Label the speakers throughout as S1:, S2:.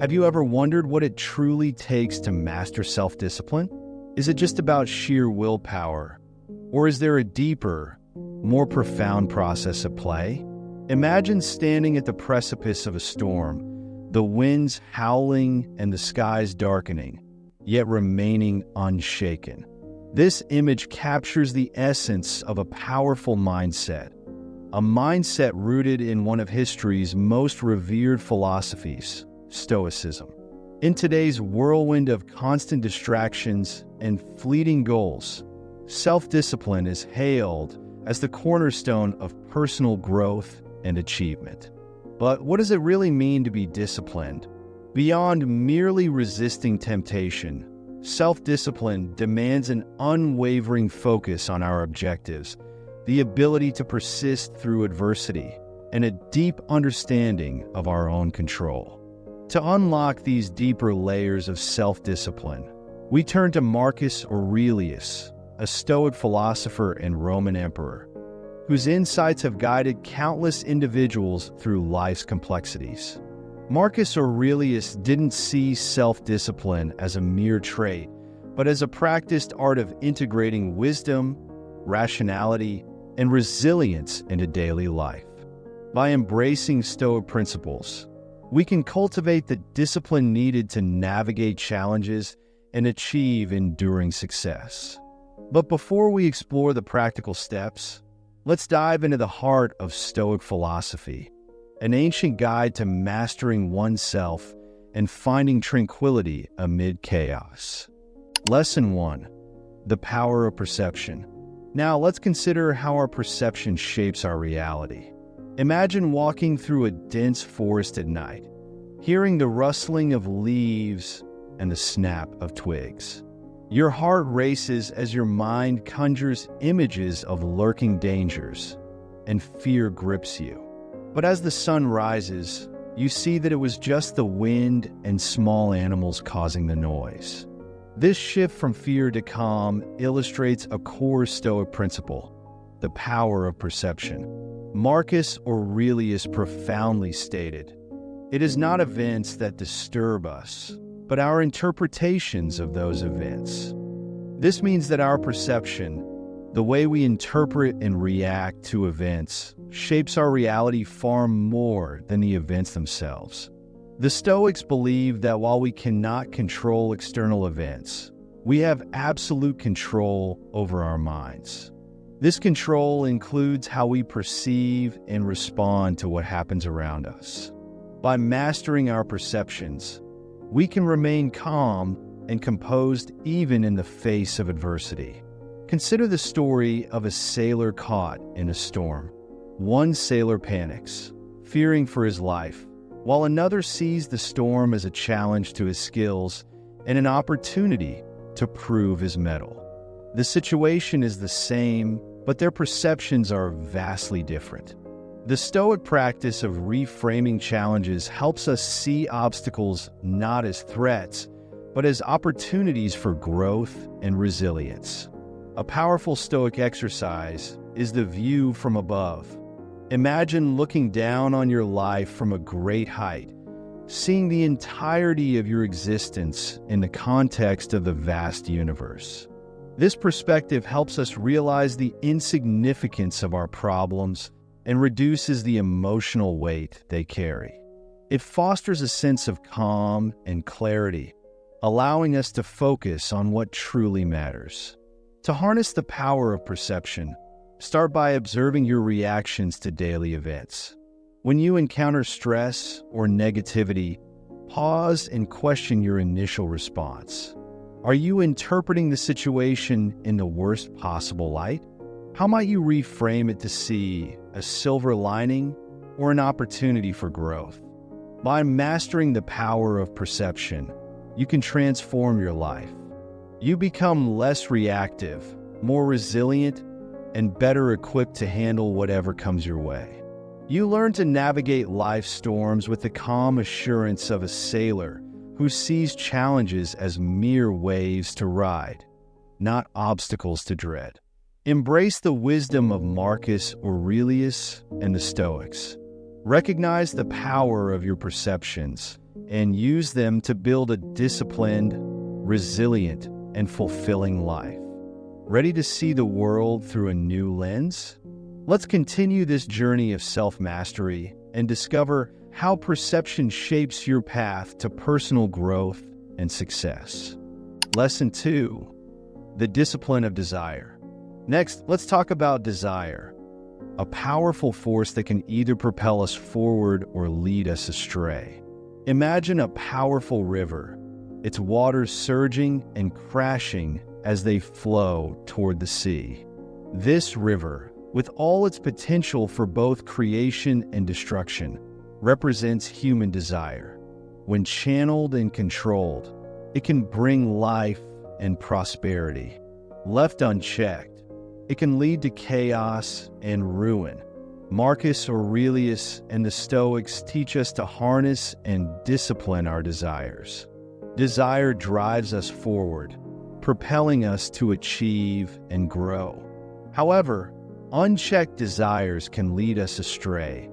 S1: Have you ever wondered what it truly takes to master self-discipline? Is it just about sheer willpower? Or is there a deeper, more profound process at play? Imagine standing at the precipice of a storm, the winds howling and the skies darkening, yet remaining unshaken. This image captures the essence of a powerful mindset, a mindset rooted in one of history's most revered philosophies, Stoicism. In today's whirlwind of constant distractions and fleeting goals, self-discipline is hailed as the cornerstone of personal growth and achievement. But what does it really mean to be disciplined? Beyond merely resisting temptation, self-discipline demands an unwavering focus on our objectives, the ability to persist through adversity, and a deep understanding of our own control. To unlock these deeper layers of self-discipline, we turn to Marcus Aurelius, a Stoic philosopher and Roman emperor, whose insights have guided countless individuals through life's complexities. Marcus Aurelius didn't see self-discipline as a mere trait, but as a practiced art of integrating wisdom, rationality, and resilience into daily life. By embracing Stoic principles, we can cultivate the discipline needed to navigate challenges and achieve enduring success. But before we explore the practical steps, let's dive into the heart of Stoic philosophy, an ancient guide to mastering oneself and finding tranquility amid chaos. Lesson 1: The power of perception. Now let's consider how our perception shapes our reality. Imagine walking through a dense forest at night, hearing the rustling of leaves and the snap of twigs. Your heart races as your mind conjures images of lurking dangers, and fear grips you. But as the sun rises, you see that it was just the wind and small animals causing the noise. This shift from fear to calm illustrates a core Stoic principle: the power of perception. Marcus Aurelius profoundly stated, "It is not events that disturb us, but our interpretations of those events." This means that our perception, the way we interpret and react to events, shapes our reality far more than the events themselves. The Stoics believe that while we cannot control external events, we have absolute control over our minds. This control includes how we perceive and respond to what happens around us. By mastering our perceptions, we can remain calm and composed even in the face of adversity. Consider the story of a sailor caught in a storm. One sailor panics, fearing for his life, while another sees the storm as a challenge to his skills and an opportunity to prove his mettle. The situation is the same, but their perceptions are vastly different. The Stoic practice of reframing challenges helps us see obstacles not as threats, but as opportunities for growth and resilience. A powerful Stoic exercise is the view from above. Imagine looking down on your life from a great height, seeing the entirety of your existence in the context of the vast universe. This perspective helps us realize the insignificance of our problems and reduces the emotional weight they carry. It fosters a sense of calm and clarity, allowing us to focus on what truly matters. To harness the power of perception, start by observing your reactions to daily events. When you encounter stress or negativity, pause and question your initial response. Are you interpreting the situation in the worst possible light? How might you reframe it to see a silver lining or an opportunity for growth? By mastering the power of perception, you can transform your life. You become less reactive, more resilient, and better equipped to handle whatever comes your way. You learn to navigate life's storms with the calm assurance of a sailor who sees challenges as mere waves to ride, not obstacles to dread. Embrace the wisdom of Marcus Aurelius and the Stoics. Recognize the power of your perceptions and use them to build a disciplined, resilient, and fulfilling life. Ready to see the world through a new lens? Let's continue this journey of self-mastery and discover how perception shapes your path to personal growth and success. Lesson 2, the discipline of desire. Next, let's talk about desire, a powerful force that can either propel us forward or lead us astray. Imagine a powerful river, its waters surging and crashing as they flow toward the sea. This river, with all its potential for both creation and destruction, represents human desire. When channeled and controlled, it can bring life and prosperity. Left unchecked, it can lead to chaos and ruin. Marcus Aurelius and the Stoics teach us to harness and discipline our desires. Desire drives us forward, propelling us to achieve and grow. However, unchecked desires can lead us astray,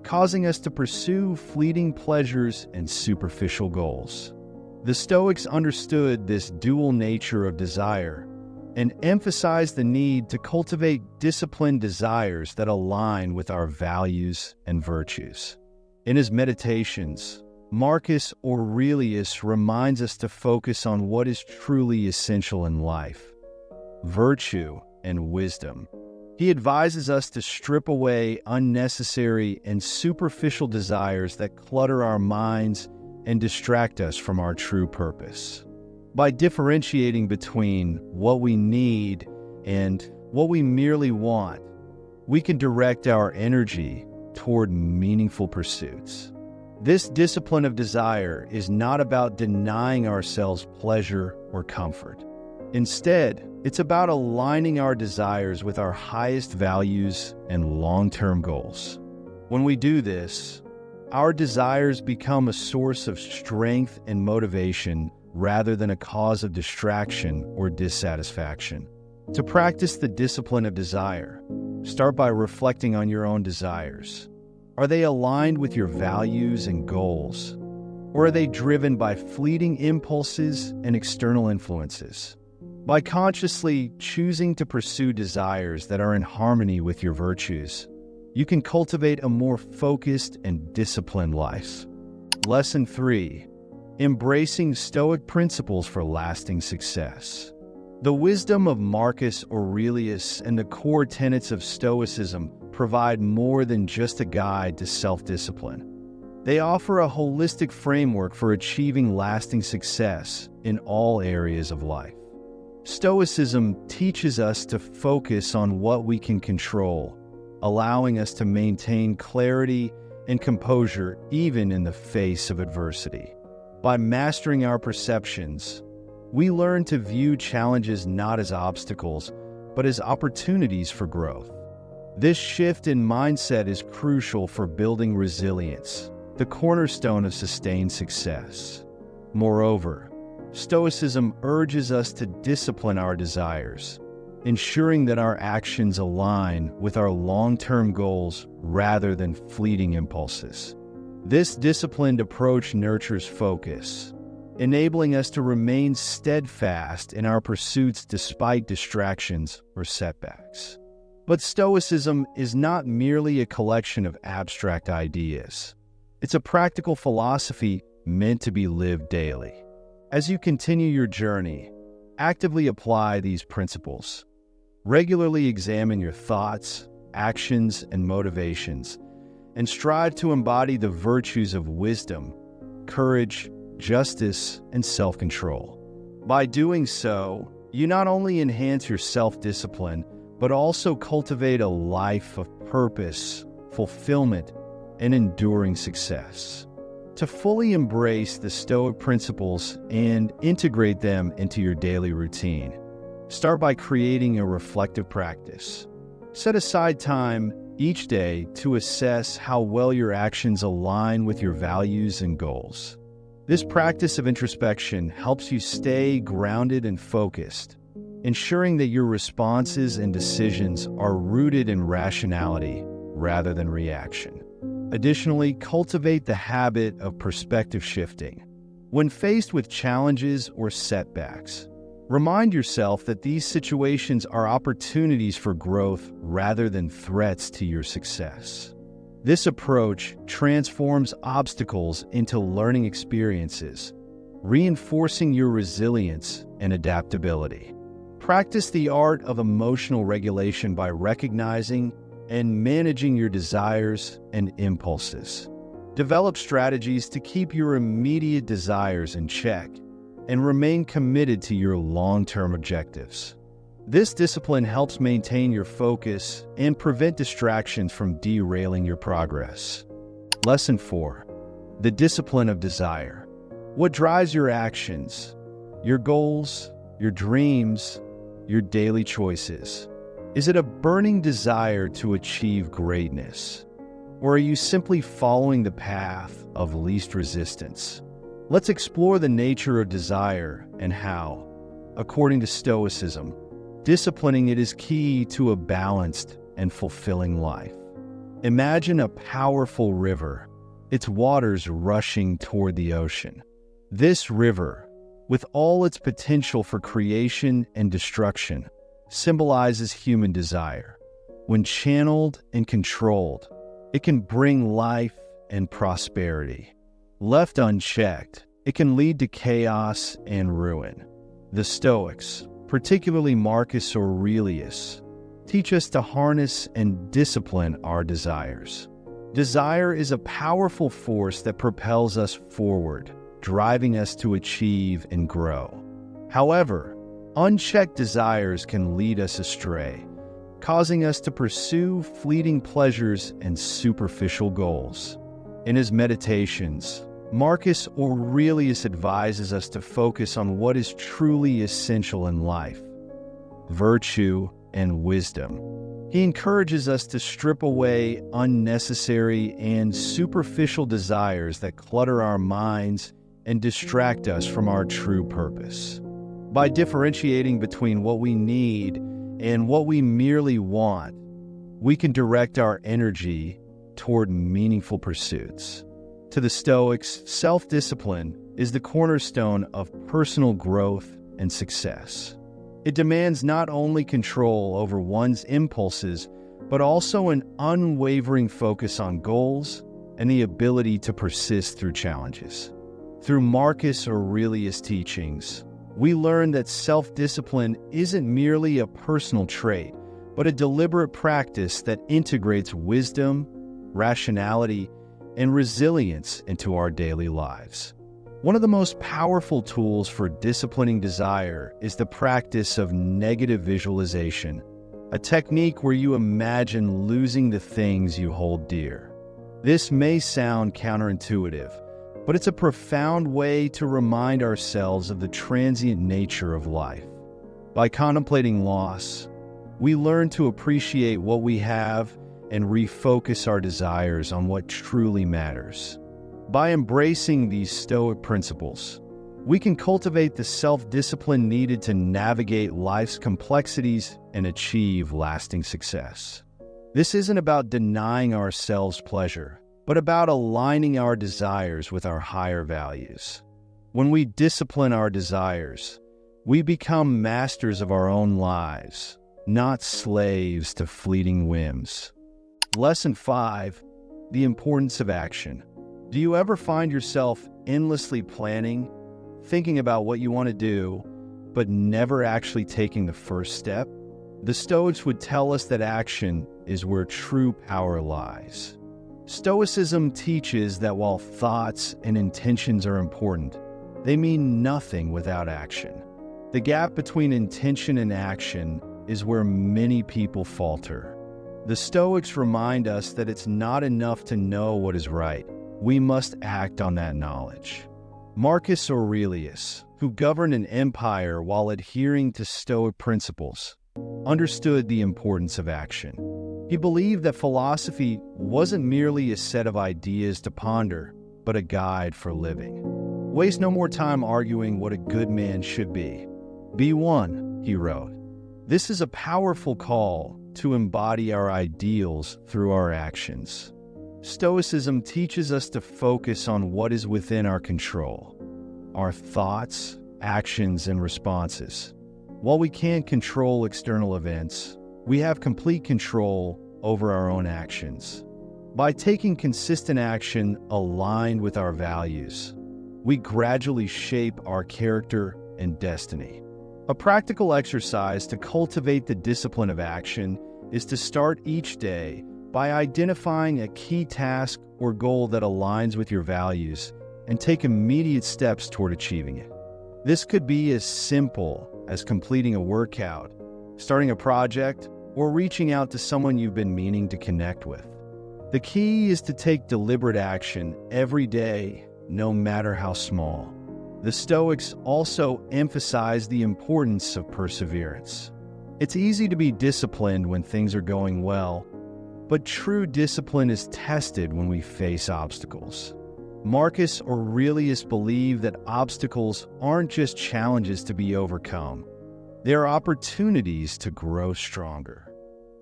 S1: causing us to pursue fleeting pleasures and superficial goals. The Stoics understood this dual nature of desire and emphasized the need to cultivate disciplined desires that align with our values and virtues. In his meditations, Marcus Aurelius reminds us to focus on what is truly essential in life: virtue and wisdom. He advises us to strip away unnecessary and superficial desires that clutter our minds and distract us from our true purpose. By differentiating between what we need and what we merely want, we can direct our energy toward meaningful pursuits. This discipline of desire is not about denying ourselves pleasure or comfort. Instead, it's about aligning our desires with our highest values and long-term goals. When we do this, our desires become a source of strength and motivation rather than a cause of distraction or dissatisfaction. To practice the discipline of desire, start by reflecting on your own desires. Are they aligned with your values and goals? Or are they driven by fleeting impulses and external influences? By consciously choosing to pursue desires that are in harmony with your virtues, you can cultivate a more focused and disciplined life. Lesson 3, embracing Stoic principles for lasting success. The wisdom of Marcus Aurelius and the core tenets of Stoicism provide more than just a guide to self-discipline. They offer a holistic framework for achieving lasting success in all areas of life. Stoicism teaches us to focus on what we can control, allowing us to maintain clarity and composure even in the face of adversity. By mastering our perceptions, we learn to view challenges not as obstacles, but as opportunities for growth. This shift in mindset is crucial for building resilience, the cornerstone of sustained success. Moreover, Stoicism urges us to discipline our desires, ensuring that our actions align with our long-term goals rather than fleeting impulses. This disciplined approach nurtures focus, enabling us to remain steadfast in our pursuits despite distractions or setbacks. But Stoicism is not merely a collection of abstract ideas. It's a practical philosophy meant to be lived daily. As you continue your journey, actively apply these principles. Regularly examine your thoughts, actions, and motivations, and strive to embody the virtues of wisdom, courage, justice, and self-control. By doing so, you not only enhance your self-discipline, but also cultivate a life of purpose, fulfillment, and enduring success. To fully embrace the Stoic principles and integrate them into your daily routine, start by creating a reflective practice. Set aside time each day to assess how well your actions align with your values and goals. This practice of introspection helps you stay grounded and focused, ensuring that your responses and decisions are rooted in rationality rather than reaction. Additionally, cultivate the habit of perspective shifting. When faced with challenges or setbacks, remind yourself that these situations are opportunities for growth rather than threats to your success. This approach transforms obstacles into learning experiences, reinforcing your resilience and adaptability. Practice the art of emotional regulation by recognizing and managing your desires and impulses. Develop strategies to keep your immediate desires in check and remain committed to your long-term objectives. This discipline helps maintain your focus and prevent distractions from derailing your progress. Lesson 4. The discipline of desire. What drives your actions, your goals, your dreams, your daily choices? Is it a burning desire to achieve greatness? Or are you simply following the path of least resistance? Let's explore the nature of desire and how, according to Stoicism, disciplining it is key to a balanced and fulfilling life. Imagine a powerful river, its waters rushing toward the ocean. This river, with all its potential for creation and destruction, symbolizes human desire. When channeled and controlled, it can bring life and prosperity. Left unchecked, it can lead to chaos and ruin. The Stoics, particularly Marcus Aurelius, teach us to harness and discipline our desires. Desire is a powerful force that propels us forward, driving us to achieve and grow. However, unchecked desires can lead us astray, causing us to pursue fleeting pleasures and superficial goals. In his meditations, Marcus Aurelius advises us to focus on what is truly essential in life: virtue and wisdom. He encourages us to strip away unnecessary and superficial desires that clutter our minds and distract us from our true purpose. By differentiating between what we need and what we merely want, we can direct our energy toward meaningful pursuits. To the Stoics, self-discipline is the cornerstone of personal growth and success. It demands not only control over one's impulses, but also an unwavering focus on goals and the ability to persist through challenges. Through Marcus Aurelius' teachings, we learn that self-discipline isn't merely a personal trait, but a deliberate practice that integrates wisdom, rationality, and resilience into our daily lives. One of the most powerful tools for disciplining desire is the practice of negative visualization, a technique where you imagine losing the things you hold dear. This may sound counterintuitive, but it's a profound way to remind ourselves of the transient nature of life. By contemplating loss, we learn to appreciate what we have and refocus our desires on what truly matters. By embracing these Stoic principles, we can cultivate the self-discipline needed to navigate life's complexities and achieve lasting success. This isn't about denying ourselves pleasure, but about aligning our desires with our higher values. When we discipline our desires, we become masters of our own lives, not slaves to fleeting whims. Lesson 5. The importance of action. Do you ever find yourself endlessly planning, thinking about what you want to do, but never actually taking the first step? The Stoics would tell us that action is where true power lies. Stoicism teaches that while thoughts and intentions are important, they mean nothing without action. The gap between intention and action is where many people falter. The Stoics remind us that it's not enough to know what is right. We must act on that knowledge. Marcus Aurelius, who governed an empire while adhering to Stoic principles, understood the importance of action. He believed that philosophy wasn't merely a set of ideas to ponder, but a guide for living. Waste no more time arguing what a good man should be. Be one, he wrote. This is a powerful call to embody our ideals through our actions. Stoicism teaches us to focus on what is within our control, our thoughts, actions, and responses. While we can't control external events, we have complete control over our own actions. By taking consistent action aligned with our values, we gradually shape our character and destiny. A practical exercise to cultivate the discipline of action is to start each day by identifying a key task or goal that aligns with your values and take immediate steps toward achieving it. This could be as simple as completing a workout, starting a project, or reaching out to someone you've been meaning to connect with. The key is to take deliberate action every day, no matter how small. The Stoics also emphasize the importance of perseverance. It's easy to be disciplined when things are going well, but true discipline is tested when we face obstacles. Marcus Aurelius believed that obstacles aren't just challenges to be overcome. They are opportunities to grow stronger.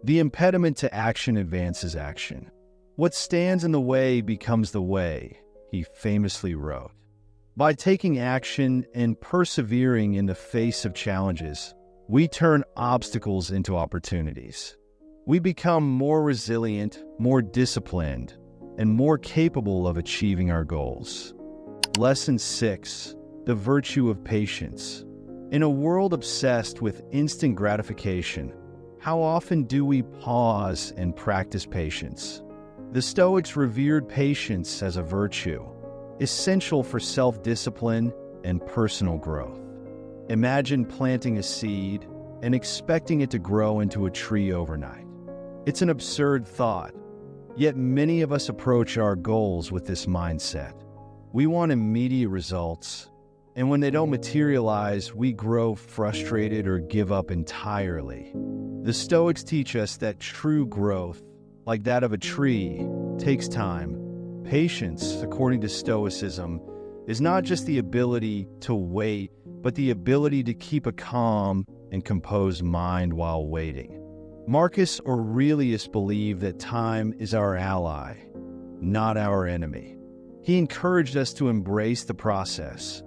S1: The impediment to action advances action. What stands in the way becomes the way, he famously wrote. By taking action and persevering in the face of challenges, we turn obstacles into opportunities. We become more resilient, more disciplined, and more capable of achieving our goals. Lesson 6: the virtue of patience. In a world obsessed with instant gratification, how often do we pause and practice patience? The Stoics revered patience as a virtue, essential for self-discipline and personal growth. Imagine planting a seed and expecting it to grow into a tree overnight. It's an absurd thought, yet many of us approach our goals with this mindset. We want immediate results, and when they don't materialize, we grow frustrated or give up entirely. The Stoics teach us that true growth, like that of a tree, takes time. Patience, according to Stoicism, is not just the ability to wait, but the ability to keep a calm and composed mind while waiting. Marcus Aurelius believed that time is our ally, not our enemy. He encouraged us to embrace the process,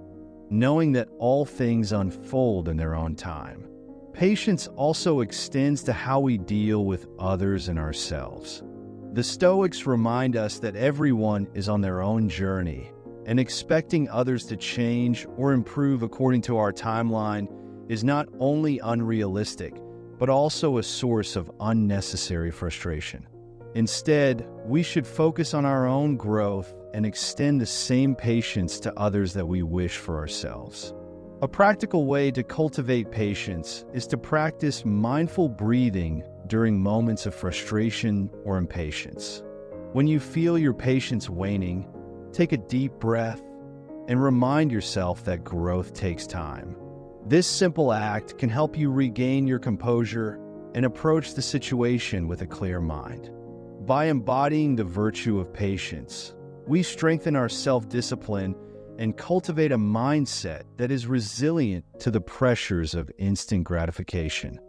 S1: knowing that all things unfold in their own time. Patience also extends to how we deal with others and ourselves. The Stoics remind us that everyone is on their own journey, and expecting others to change or improve according to our timeline is not only unrealistic, but also a source of unnecessary frustration. Instead, we should focus on our own growth and extend the same patience to others that we wish for ourselves. A practical way to cultivate patience is to practice mindful breathing during moments of frustration or impatience. When you feel your patience waning, take a deep breath and remind yourself that growth takes time. This simple act can help you regain your composure and approach the situation with a clear mind. By embodying the virtue of patience, we strengthen our self-discipline and cultivate a mindset that is resilient to the pressures of instant gratification.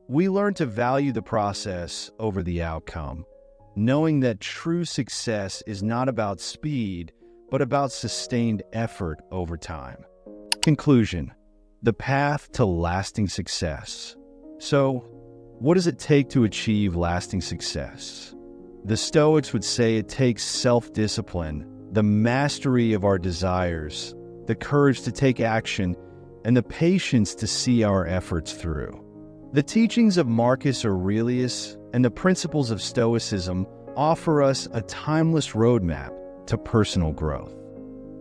S1: We learn to value the process over the outcome, knowing that true success is not about speed, but about sustained effort over time. Conclusion: the path to lasting success. So, what does it take to achieve lasting success? The Stoics would say it takes self-discipline, the mastery of our desires, the courage to take action, and the patience to see our efforts through. The teachings of Marcus Aurelius and the principles of Stoicism offer us a timeless roadmap to personal growth.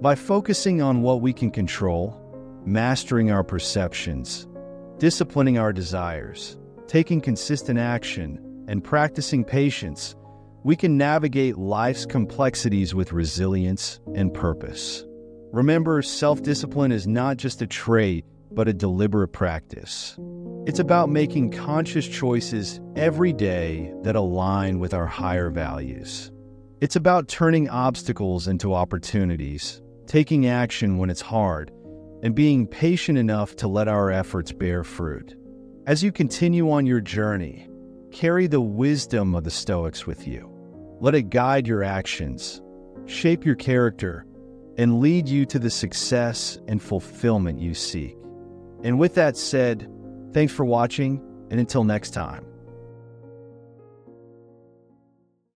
S1: By focusing on what we can control, mastering our perceptions, disciplining our desires, taking consistent action, and practicing patience, we can navigate life's complexities with resilience and purpose. Remember, self-discipline is not just a trait, but a deliberate practice. It's about making conscious choices every day that align with our higher values. It's about turning obstacles into opportunities, taking action when it's hard, and being patient enough to let our efforts bear fruit. As you continue on your journey, carry the wisdom of the Stoics with you. Let it guide your actions, shape your character, and lead you to the success and fulfillment you seek. And with that said, thanks for watching, and until next time.